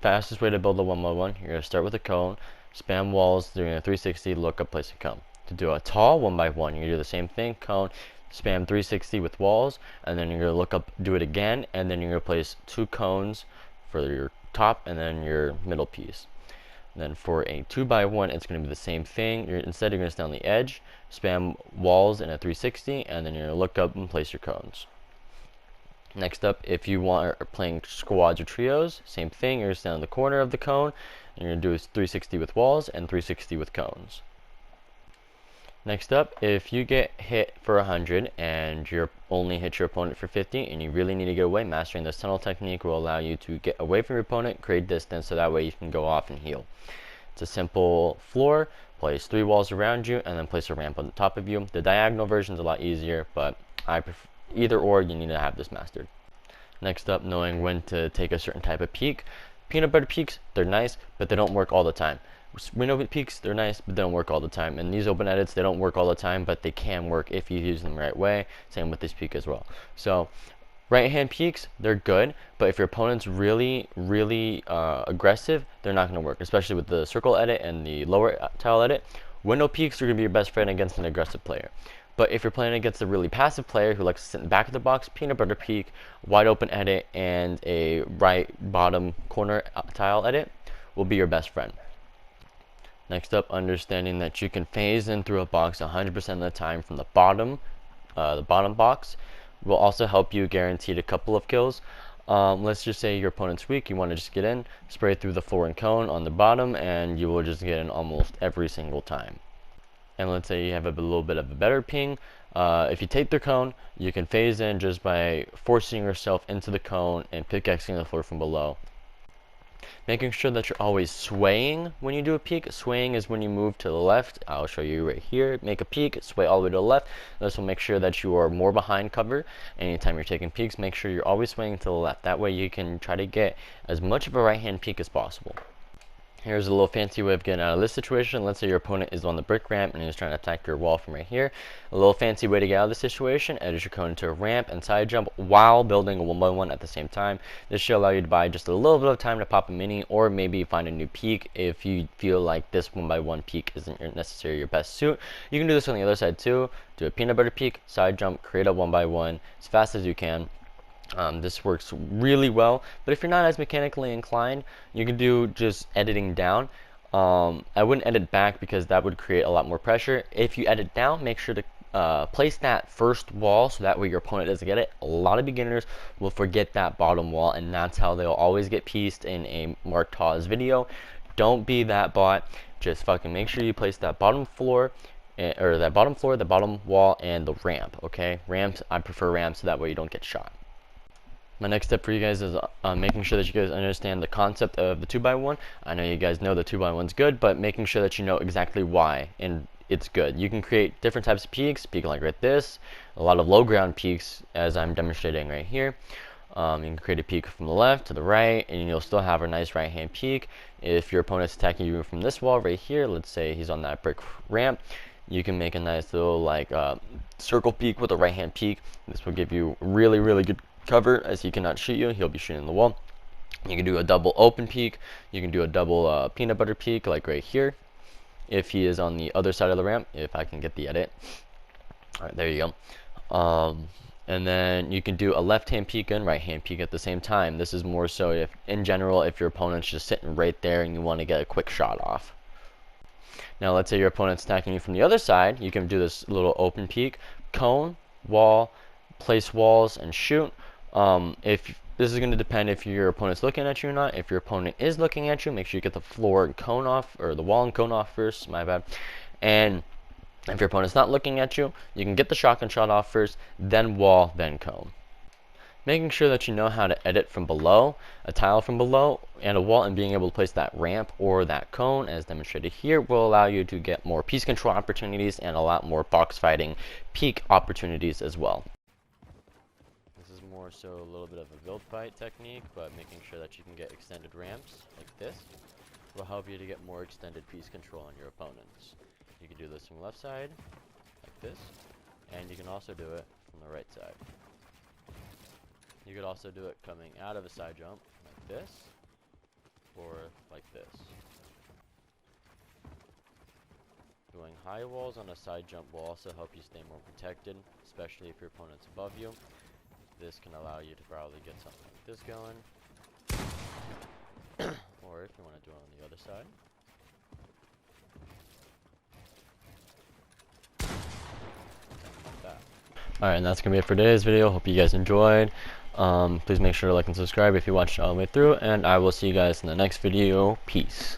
fastest way to build a 1x1, you're going to start with a cone, spam walls, doing a 360, look up, place a cone. To do a tall 1x1, you're going to do the same thing, cone, spam 360 with walls, and then you're going to look up, do it again, and then you're going to place 2 cones for your top and then your middle piece. And then for a 2x1, it's going to be the same thing. Instead, you're going to stay on the edge, spam walls in a 360, and then you're going to look up and place your cones. Next up, if you are playing squads or trios, same thing. You're going to stand on the corner of the cone, and you're going to do a 360 with walls and 360 with cones. Next up, if you get hit for 100 and you only hit your opponent for 50 and you really need to get away, mastering this tunnel technique will allow you to get away from your opponent, create distance, so that way you can go off and heal. It's a simple floor, place 3 walls around you, and then place a ramp on the top of you. The diagonal version is a lot easier, but I prefer either or, you need to have this mastered. Next up, knowing when to take a certain type of peek. Peanut butter peeks, they're nice, but they don't work all the time. Window peeks, they're nice, but they don't work all the time. And these open edits, they don't work all the time, but they can work if you use them the right way. Same with this peek as well. So right hand peeks, they're good, but if your opponent's really aggressive, they're not going to work, especially with the circle edit and the lower tile edit. Window peeks are going to be your best friend against an aggressive player. But if you're playing against a really passive player who likes to sit in the back of the box, peanut butter peek, wide open edit, and a right bottom corner tile edit will be your best friend. Next up, understanding that you can phase in through a box 100% of the time from the bottom box will also help you guaranteed a couple of kills. Let's just say your opponent's weak, you want to just get in, spray through the floor and cone on the bottom, and you will just get in almost every single time. And let's say you have a little bit of a better ping. If you take the cone, you can phase in just by forcing yourself into the cone and pickaxing the floor from below. Making sure that you're always swaying when you do a peek. Swaying is when you move to the left. I'll show you right here. Make a peek, sway all the way to the left. This will make sure that you are more behind cover. Anytime you're taking peeks, make sure you're always swaying to the left. That way you can try to get as much of a right hand peek as possible. Here's a little fancy way of getting out of this situation. Let's say your opponent is on the brick ramp and he's trying to attack your wall from right here. A little fancy way to get out of this situation, edit your cone into a ramp and side jump while building a 1x1 at the same time. This should allow you to buy just a little bit of time to pop a mini, or maybe find a new peak if you feel like this 1x1 peak isn't necessarily your best suit. You can do this on the other side too. Do a peanut butter peek, side jump, create a 1x1 as fast as you can. This works really well, but if you're not as mechanically inclined, you can do just editing down. I wouldn't edit back because that would create a lot more pressure. If you edit down, make sure to place that first wall so that way your opponent doesn't get it. A lot of beginners will forget that bottom wall, and that's how they'll always get pieced in a montage video. Don't be that bot. Just fucking make sure you place that bottom floor, the bottom wall, and the ramp. Okay, ramps. I prefer ramps so that way you don't get shot. My next step for you guys is making sure that you guys understand the concept of the 2x1. I know you guys know the 2x1's good, but making sure that you know exactly why and it's good. You can create different types of peaks, peak like right this, a lot of low ground peaks as I'm demonstrating right here. You can create a peak from the left to the right, and you'll still have a nice right hand peak. If your opponent's attacking you from this wall right here, let's say he's on that brick ramp, you can make a nice little like circle peak with a right hand peak. This will give you really good cover, as he cannot shoot you, he'll be shooting the wall. You can do a double open peak, you can do a double peanut butter peak like right here if he is on the other side of the ramp, if I can get the edit. Alright, there you go. And then you can do a left hand peek and right hand peek at the same time. This is more so if in general if your opponent's just sitting right there and you want to get a quick shot off. Now let's say your opponent's attacking you from the other side, you can do this little open peek, cone, wall, place walls, and shoot. If this is going to depend if your opponent's looking at you or not. If your opponent is looking at you, make sure you get the floor and cone off, or the wall and cone off first, my bad. And if your opponent's not looking at you, you can get the shotgun shot off first, then wall, then cone. Making sure that you know how to edit from below, a tile from below, and a wall, and being able to place that ramp or that cone, as demonstrated here, will allow you to get more piece control opportunities and a lot more box fighting peak opportunities as well. More so a little bit of a build fight technique, but making sure that you can get extended ramps like this will help you to get more extended piece control on your opponents. You can do this from the left side like this, and you can also do it from the right side. You could also do it coming out of a side jump like this, or like this. Doing high walls on a side jump will also help you stay more protected, especially if your opponent's above you. This can allow you to probably get something like this going. Or if you want to do it on the other side. Alright, and that's going to be it for today's video. Hope you guys enjoyed. Please make sure to like and subscribe if you watched it all the way through, and I will see you guys in the next video. Peace.